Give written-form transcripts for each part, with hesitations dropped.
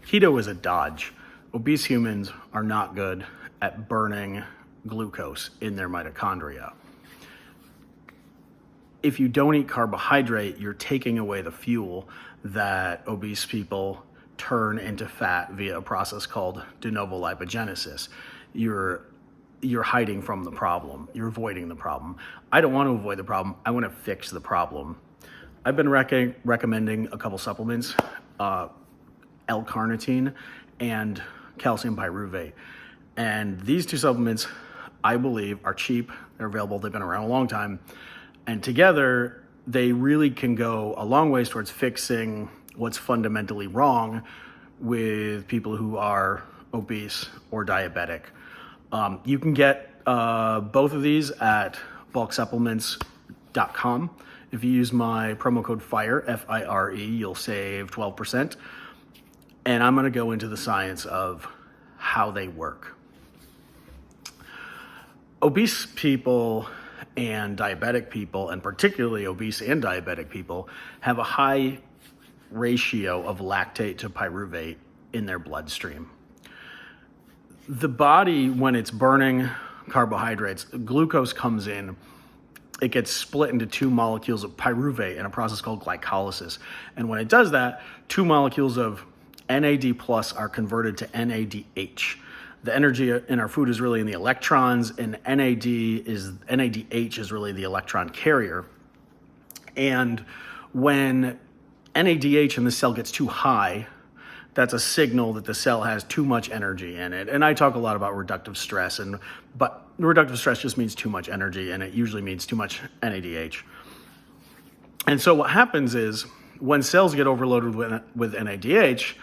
Keto is a dodge. Obese humans are not good at burning glucose in their mitochondria. If you don't eat carbohydrate, you're taking away the fuel that obese people turn into fat via a process called de novo lipogenesis. You're hiding from the problem. You're avoiding the problem. I don't want to avoid the problem. I want to fix the problem. I've been recommending a couple supplements, L-carnitine and calcium pyruvate. And these two supplements, I believe, are cheap. They're available. They've been around a long time. And together, they really can go a long ways towards fixing what's fundamentally wrong with people who are obese or diabetic. You can get both of these at bulksupplements.com. If you use my promo code FIRE, F-I-R-E, you'll save 12%. And I'm going to go into the science of how they work. Obese people and diabetic people, and particularly obese and diabetic people, have a high ratio of lactate to pyruvate in their bloodstream. The body, when it's burning carbohydrates, glucose comes in, it gets split into two molecules of pyruvate in a process called glycolysis. And when it does that, two molecules of NAD plus are converted to NADH. The energy in our food is really in the electrons, and NADH is really the electron carrier. And when NADH in the cell gets too high, that's a signal that the cell has too much energy in it. And I talk a lot about reductive stress, but reductive stress just means too much energy, and it usually means too much NADH. And so what happens is when cells get overloaded with NADH,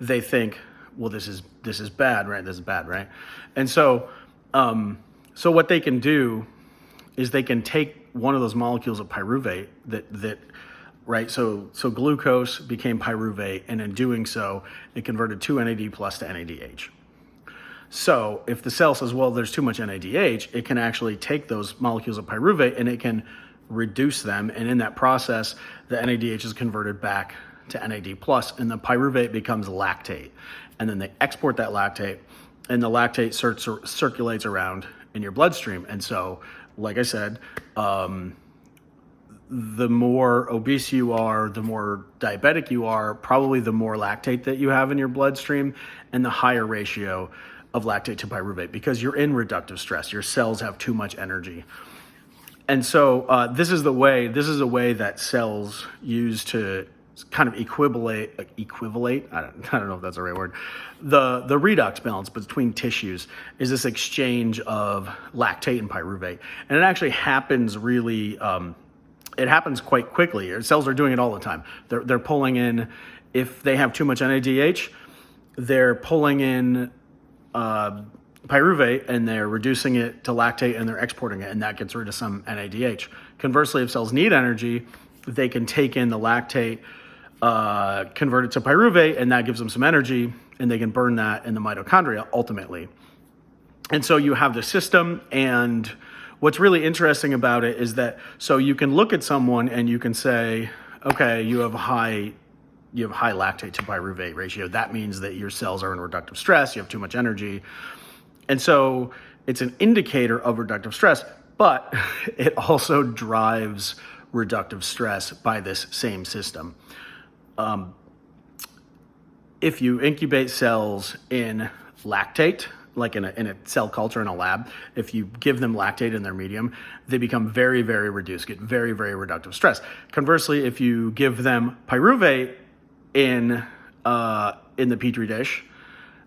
they think, well, this is bad, right? This is bad, right? And so what they can do is they can take one of those molecules of pyruvate that right? So glucose became pyruvate, and in doing so, it converted 2 NAD plus to NADH. So if the cell says, well, there's too much NADH, it can actually take those molecules of pyruvate and it can reduce them. And in that process, the NADH is converted back to NAD plus, and the pyruvate becomes lactate. And then they export that lactate, and the lactate circulates around in your bloodstream. And so, like I said, the more obese you are, the more diabetic you are, probably the more lactate that you have in your bloodstream, and the higher ratio of lactate to pyruvate, because you're in reductive stress. Your cells have too much energy. And so this is a way that cells use to kind of equivalate, I don't know if that's the right word, the redox balance between tissues is this exchange of lactate and pyruvate. And it actually happens really, it happens quite quickly. Your cells are doing it all the time. They're pulling in, if they have too much NADH, they're pulling in pyruvate and they're reducing it to lactate and they're exporting it, and that gets rid of some NADH. Conversely, if cells need energy, they can take in the lactate, convert it to pyruvate, and that gives them some energy, and they can burn that in the mitochondria ultimately. And so you have the system, and what's really interesting about it is that, so you can look at someone and you can say, okay, you have high lactate to pyruvate ratio. That means that your cells are in reductive stress, you have too much energy. And so it's an indicator of reductive stress, but it also drives reductive stress by this same system. If you incubate cells in lactate, like in a cell culture in a lab, if you give them lactate in their medium, they become very, very reduced, get very, very reductive stress. Conversely, if you give them pyruvate in the Petri dish,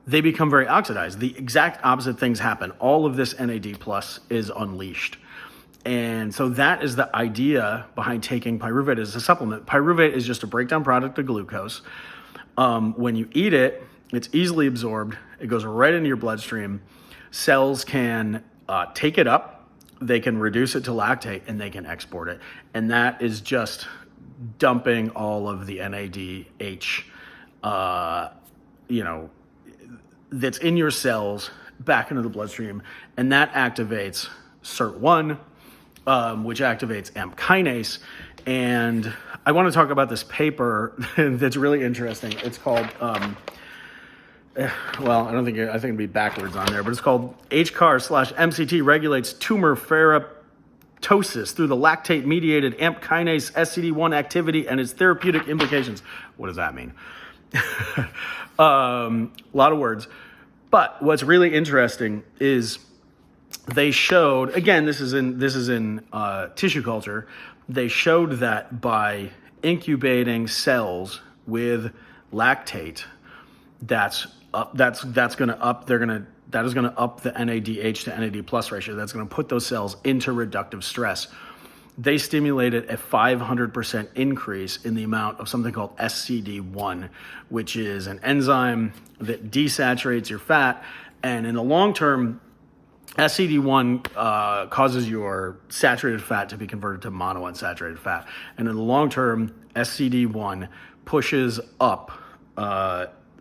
they become very oxidized. The exact opposite things happen. All of this NAD plus is unleashed. And so that is the idea behind taking pyruvate as a supplement. Pyruvate is just a breakdown product of glucose. When you eat it, it's easily absorbed. It goes right into your bloodstream. Cells can take it up, they can reduce it to lactate, and they can export it. And that is just dumping all of the NADH, that's in your cells back into the bloodstream. And that activates SIRT1, which activates AMP kinase. And I want to talk about this paper that's really interesting. It's called well, I think it'd be backwards on there, but it's called HCAR/MCT regulates tumor ferroptosis through the lactate-mediated AMP kinase SCD1 activity and its therapeutic implications. What does that mean? A lot of words. But what's really interesting is they showed, again, this is in tissue culture. They showed that by incubating cells with lactate, that is going to up the NADH to NAD plus ratio. That's going to put those cells into reductive stress. They stimulated a 500% increase in the amount of something called SCD1, which is an enzyme that desaturates your fat. And in the long term, SCD1 causes your saturated fat to be converted to monounsaturated fat. And in the long term, SCD1 pushes up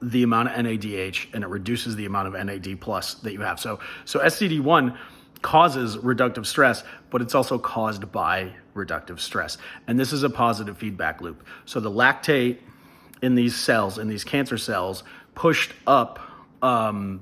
the amount of NADH, and it reduces the amount of NAD plus that you have. So SCD1 causes reductive stress, but it's also caused by reductive stress. And this is a positive feedback loop. So the lactate in these cells, in these cancer cells, pushed up the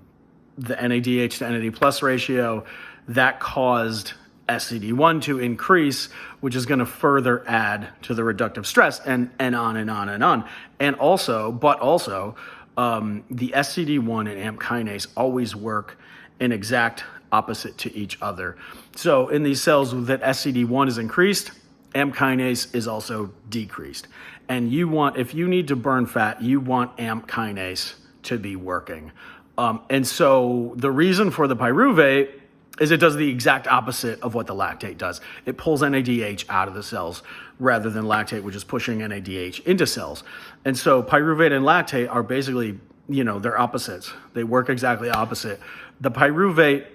NADH to NAD plus ratio. That caused SCD1 to increase, which is going to further add to the reductive stress, and on and on and on. And also, the SCD1 and AMP kinase always work in exact opposite to each other. So in these cells that SCD1 is increased, AMP kinase is also decreased. And if you need to burn fat, you want AMP kinase to be working. And so the reason for the pyruvate is it does the exact opposite of what the lactate does. It pulls NADH out of the cells rather than lactate, which is pushing NADH into cells. And so pyruvate and lactate are basically, they're opposites. They work exactly opposite. The pyruvate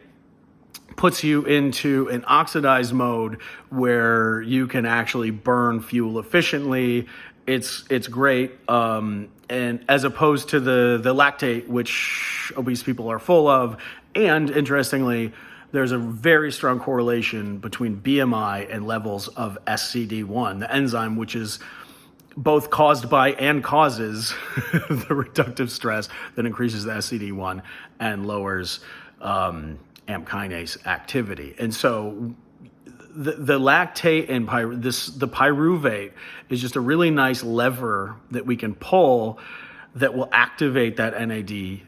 puts you into an oxidized mode where you can actually burn fuel efficiently. It's great. And as opposed to the lactate, which obese people are full of. And interestingly, there's a very strong correlation between BMI and levels of SCD1, the enzyme, which is both caused by and causes the reductive stress that increases the SCD1 and lowers AMP kinase activity. And so the lactate and the pyruvate is just a really nice lever that we can pull that will activate that NAD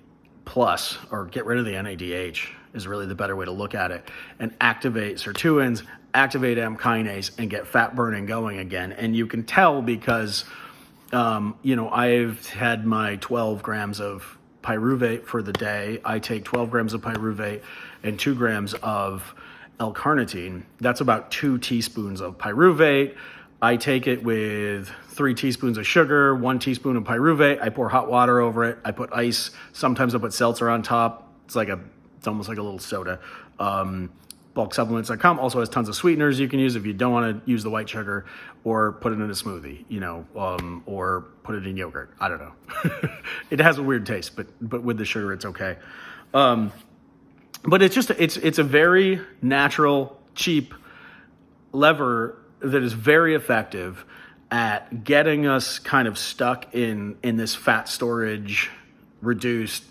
plus, or get rid of the NADH is really the better way to look at it, and activate sirtuins, activate AMP kinase, and get fat burning going again. And you can tell because, I've had my 12 grams of pyruvate for the day. I take 12 grams of pyruvate and 2 grams of L-carnitine. That's about 2 teaspoons of pyruvate. I take it with 3 teaspoons of sugar, 1 teaspoon of pyruvate. I pour hot water over it. I put ice. Sometimes I put seltzer on top. It's almost like a little soda. Bulksupplements.com also has tons of sweeteners you can use if you don't want to use the white sugar, or put it in a smoothie, or put it in yogurt. I don't know. It has a weird taste, but with the sugar, it's okay. But it's a very natural, cheap lever that is very effective at getting us kind of stuck in this fat storage, reduced,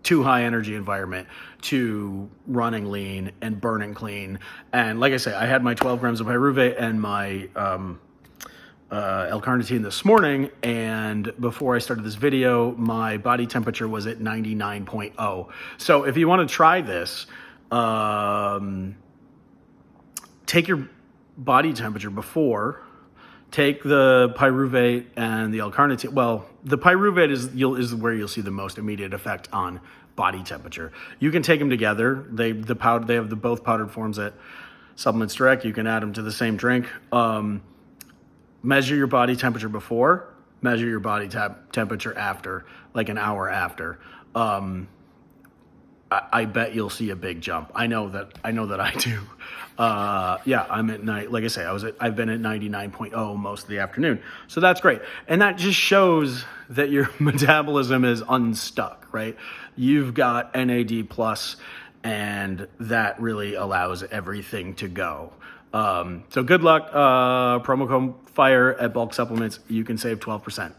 too high energy environment to running lean and burning clean. And like I say, I had my 12 grams of pyruvate and my L-carnitine this morning, and before I started this video, my body temperature was at 99.0. So if you want to try this, take your body temperature before, take the pyruvate and the L-carnitine. Well, the pyruvate is where you'll see the most immediate effect on body temperature. You can take them together. They have the both powdered forms at Supplements Direct. You can add them to the same drink. Measure your body temperature before, measure your body temperature after, like an hour after. I bet you'll see a big jump. I know that I do. I'm at night. Like I say, I've been at 99.0 most of the afternoon. So that's great. And that just shows that your metabolism is unstuck, right? You've got NAD plus, and that really allows everything to go. So good luck. Promo code FIRE at Bulk Supplements. You can save 12%.